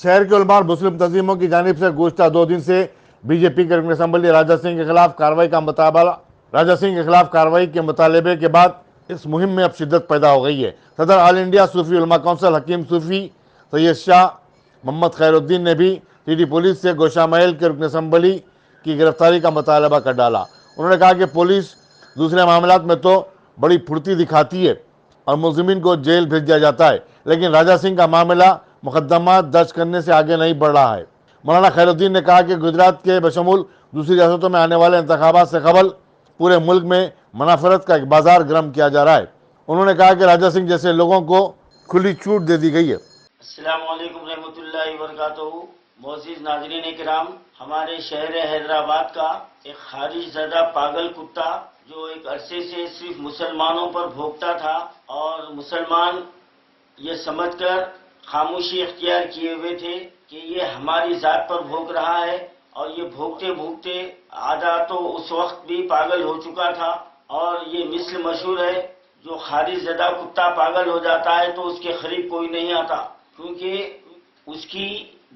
शहर के उलमा और मुस्लिम तंजीमों की जानिब से गुज़श्ता 2 दिन से बीजेपी के रुकन असम्बली राजा सिंह के खिलाफ कार्रवाई के मुतालबे के बाद इस मुहिम में अब शिद्दत पैदा हो गई है। सदर ऑल इंडिया सूफी उलमा कौंसिल हकीम सूफी सैयद शाह मोहम्मद खैरुद्दीन ने भी सिटी पुलिस से गोशा महल के रुकन असम्बली की गिरफ्तारी का मुतालबा कर डाला। उन्होंने कहा कि पुलिस दूसरे मामलात में तो बड़ी फुर्ती दिखाती है और मुलजिमीन को जेल भेज दिया जाता है, लेकिन राजा सिंह का मामला मुकदमा दर्ज करने से आगे नहीं बढ़ रहा है। मौलाना खैरुद्दीन ने कहा कि गुजरात के बशमूल दूसरी रियासतों में आने वाले इंतखाबात से कबल पूरे मुल्क में मुनाफरत का एक बाजार गर्म किया जा रहा है। उन्होंने कहा कि राजा सिंह जैसे लोगों को खुली छूट दे दी गई है। अस्सलाम वालेकुम रहमतुल्लाहि व बरकातहू। मोअज़्ज़िज़ नाज़रीन किराम, हमारे शहर हैदराबाद का एक खारिज ज़दा पागल कुत्ता जो एक अरसे से सिर्फ मुसलमानों पर भौंकता था और मुसलमान ये समझकर खामोशी इख्तियार किए हुए थे कि ये हमारी ज़ात पर भौंक रहा है, और ये भौंकते भौंकते आधा तो उस वक्त भी पागल हो चुका था। और ये मिसल मशहूर है, जो खारिज ज़दा कुत्ता पागल हो जाता है तो उसके करीब कोई नहीं आता, क्योंकि उसकी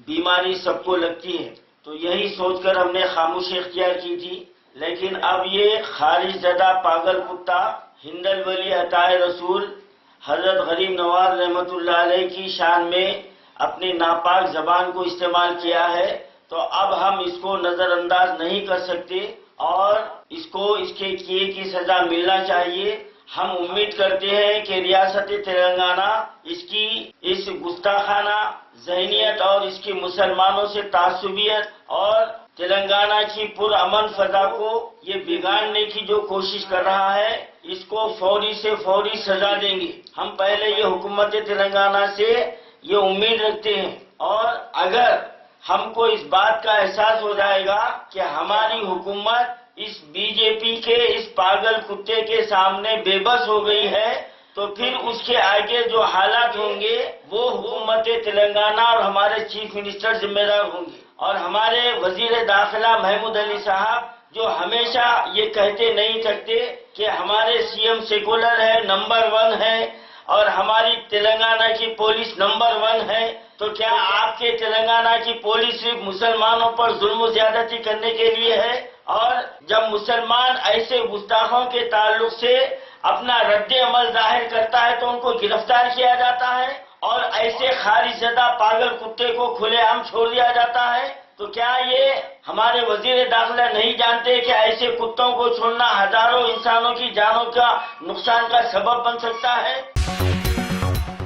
बीमारी सबको लगती है। तो यही सोचकर हमने खामोशी इख्तियार की थी, लेकिन अब ये खारिज ज़दा पागल कुत्ता हिंदल वली अताए रसूल हजरत गरीब नवाज रहमतुल्लाह अलैह की शान में अपनी नापाक जबान को इस्तेमाल किया है। तो अब हम इसको नजरअंदाज नहीं कर सकते और इसको इसके किए की सजा मिलना चाहिए। हम उम्मीद करते हैं कि रियासत तेलंगाना इसकी इस गुस्ताखाना ज़हनियत और इसकी मुसलमानों से तासुबियत और तेलंगाना की पुरअमन फजा को ये बिगाड़ने की जो कोशिश कर रहा है, इसको फौरी से फौरी सजा देंगे। हम पहले ये हुकूमत तेलंगाना से ये उम्मीद रखते हैं, और अगर हमको इस बात का एहसास हो जाएगा कि हमारी हुकूमत इस बीजेपी के इस पागल कुत्ते के सामने बेबस हो गई है, तो फिर उसके आगे जो हालात होंगे वो हुकूमत तेलंगाना और हमारे चीफ मिनिस्टर जिम्मेदार होंगे। और हमारे वजीर दाखिला महमूद अली साहब जो हमेशा ये कहते नहीं थकते कि हमारे सीएम सेकुलर है, नंबर 1 है, और हमारी तेलंगाना की पुलिस नंबर 1 है, तो क्या आपके तेलंगाना की पुलिस सिर्फ मुसलमानों पर जुल्म ज्यादती करने के लिए है? और जब मुसलमान ऐसे गुस्ताखों के ताल्लुक से अपना रद्द अमल जाहिर करता है तो उनको गिरफ्तार किया जाता है, और ऐसे खारिजदा पागल कुत्ते को खुलेआम छोड़ दिया जाता है। तो क्या ये हमारे वजीर दाखिला नहीं जानते कि ऐसे कुत्तों को छोड़ना हजारों इंसानों की जानों का नुकसान का सबब बन सकता है?